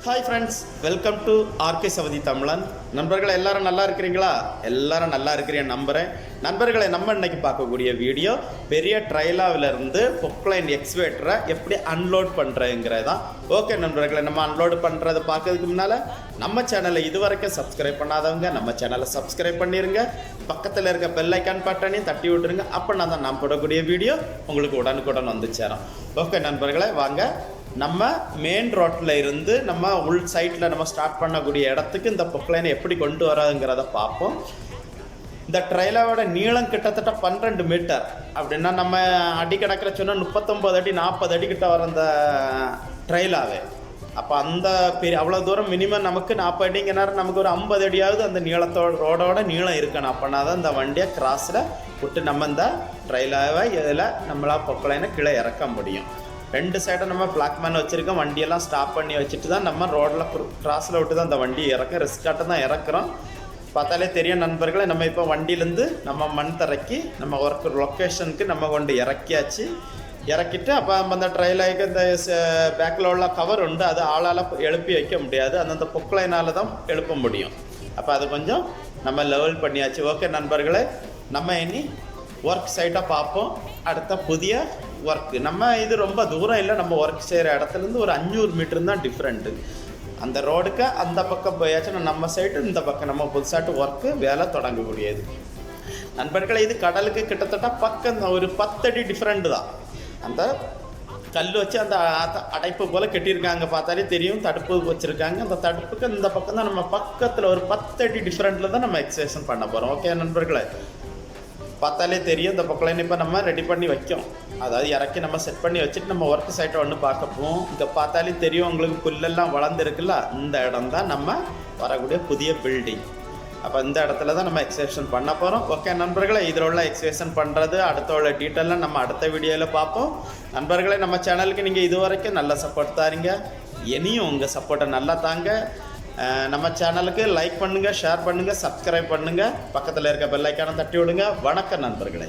Hi friends, welcome to RK சவதி தமிழன். நண்பர்களே, எல்லாரும் நல்லா இருக்கிறீங்களா? எல்லாரும் நல்லா இருக்கிறேன் நம்புகிறேன். நண்பர்களை, நம்ம இன்னைக்கு பார்க்கக்கூடிய வீடியோ பெரிய ட்ரைலாவிலிருந்து பொக்லைன் எக்ஸ்வேட்டரை எப்படி அன்லோட் பண்ணுறதுங்கிறதான். ஓகே நண்பர்களை, நம்ம அன்லோடு பண்ணுறதை பார்க்கறதுக்கு முன்னால் நம்ம சேனலை இதுவரைக்கும் சப்ஸ்கிரைப் பண்ணாதவங்க நம்ம சேனலை சப்ஸ்கிரைப் பண்ணிடுங்க. பக்கத்தில் இருக்க பெல் ஐக்கான் பட்டனையும் தட்டி விட்டுருங்க. அப்போ நான் போடக்கூடிய வீடியோ உங்களுக்கு உடனுக்குடன் வந்து சேரும். ஓகே நண்பர்களே, வாங்க நம்ம மெயின் ரோட்டில் இருந்து நம்ம உள் சைட்டில் நம்ம ஸ்டார்ட் பண்ணக்கூடிய இடத்துக்கு இந்த பொக்லைனை எப்படி கொண்டு வராதுங்கிறத பார்ப்போம். இந்த ட்ரெயிலோட நீளம் கிட்டத்தட்ட 12 மீட்டர். அப்படின்னா நம்ம அடி கணக்கில் சொன்னால் 39 அடி 40 அடி கிட்ட வர அந்த ட்ரெயிலாவே. அப்போ அந்த அவ்வளோ தூரம் மினிமம் நமக்கு 40 அடிங்க நேரம் நமக்கு ஒரு 50 அடியாவது அந்த ரோடோட நீளம் இருக்கணும். அப்படின்னா தான் இந்த வண்டியை கிராஸில் விட்டு நம்ம இந்த ட்ரெயிலாவை இதில் நம்மளால் பொக்லைனை கீழே இறக்க முடியும். 2 சைடை நம்ம பிளாக் மேன் வச்சுருக்கோம். வண்டியெல்லாம் ஸ்டாப் பண்ணி வச்சுட்டு தான் நம்ம ரோடில் கிராஸில் விட்டு தான் அந்த வண்டியை ரிஸ்காட்ட தான் இறக்குறோம். பார்த்தாலே தெரியும் நண்பர்களே, நம்ம இப்போ வண்டியிலேருந்து நம்ம மண் தரைக்கு நம்ம ஒர்க் லொக்கேஷனுக்கு நம்ம கொண்டு இறக்கிட்டு அப்போ அந்த ட்ரெயிலுக்கு இந்த பேக்கில் உள்ள கவர் உண்டு, அது ஆளால் எழுப்பி வைக்க முடியாது, அந்தந்த பொக்லைனால் தான் எழுப்ப முடியும். அப்போ அது கொஞ்சம் நம்ம லெவல் பண்ணியாச்சு. ஓகே நண்பர்களே, நம்ம இனி ஒர்க் சைட்டாக பார்ப்போம். அடுத்த புதிய ஒர்க்கு நம்ம இது ரொம்ப தூரம் இல்லை, நம்ம ஒர்க் செய்கிற இடத்துலேருந்து ஒரு 500 மீட்டர் தான் டிஃப்ரெண்ட்டு. அந்த ரோடுக்கு அந்த பக்கம் போயாச்சுன்னா நம்ம சைட்டு, இந்த பக்கம் நம்ம புதுசாட்டு ஒர்க்கு வேலை தொடங்கக்கூடியது. நண்பர்களே, இது கடலுக்கு கிட்டத்தட்ட பக்கம் ஒரு 10 அடி டிஃப்ரெண்ட்டு தான். அந்த கல் வச்சு அந்த அடைப்பு போல் கட்டியிருக்காங்க, பார்த்தாலே தெரியும். தடுப்பு வச்சுருக்காங்க. அந்த தடுப்புக்கு இந்த பக்கம் தான் நம்ம பக்கத்தில் ஒரு 10 அடி டிஃப்ரெண்ட்டில் தான் நம்ம எக்ஸசைஸ் பண்ண போகிறோம். ஓகே நண்பர்களே, பார்த்தாலே தெரியும். இந்த பொக்லைன் இப்போ நம்ம ரெடி பண்ணி வைக்கும், அதாவது இறக்கி நம்ம செட் பண்ணி வச்சுட்டு நம்ம ஒர்க் சைட்டை ஒன்று பார்க்க போவோம். இங்கே பார்த்தாலே தெரியும் உங்களுக்கு புல்லெல்லாம் வளர்ந்துருக்குல்ல, இந்த இடம் தான் நம்ம வரக்கூடிய புதிய பில்டிங். அப்போ இந்த இடத்துல தான் நம்ம எக்ஸ்கவேஷன் பண்ண போகிறோம். ஓகே நண்பர்களே, இதில் உள்ள எக்ஸ்கவேஷன் பண்ணுறது அடுத்த உள்ள டீட்டெயிலாம் நம்ம அடுத்த வீடியோவில் பார்ப்போம். நண்பர்களே, நம்ம சேனலுக்கு நீங்கள் இது வரைக்கும் நல்ல சப்போர்ட் தாரீங்க, இனியும் உங்கள் சப்போர்ட்டை நல்லா தாங்க. நம்ம சேனலுக்கு லைக் பண்ணுங்கள், ஷேர் பண்ணுங்கள், சப்ஸ்கிரைப் பண்ணுங்கள், பக்கத்தில் இருக்க பெல் ஐக்கானை தட்டி விடுங்க. வணக்கம் நண்பர்களே.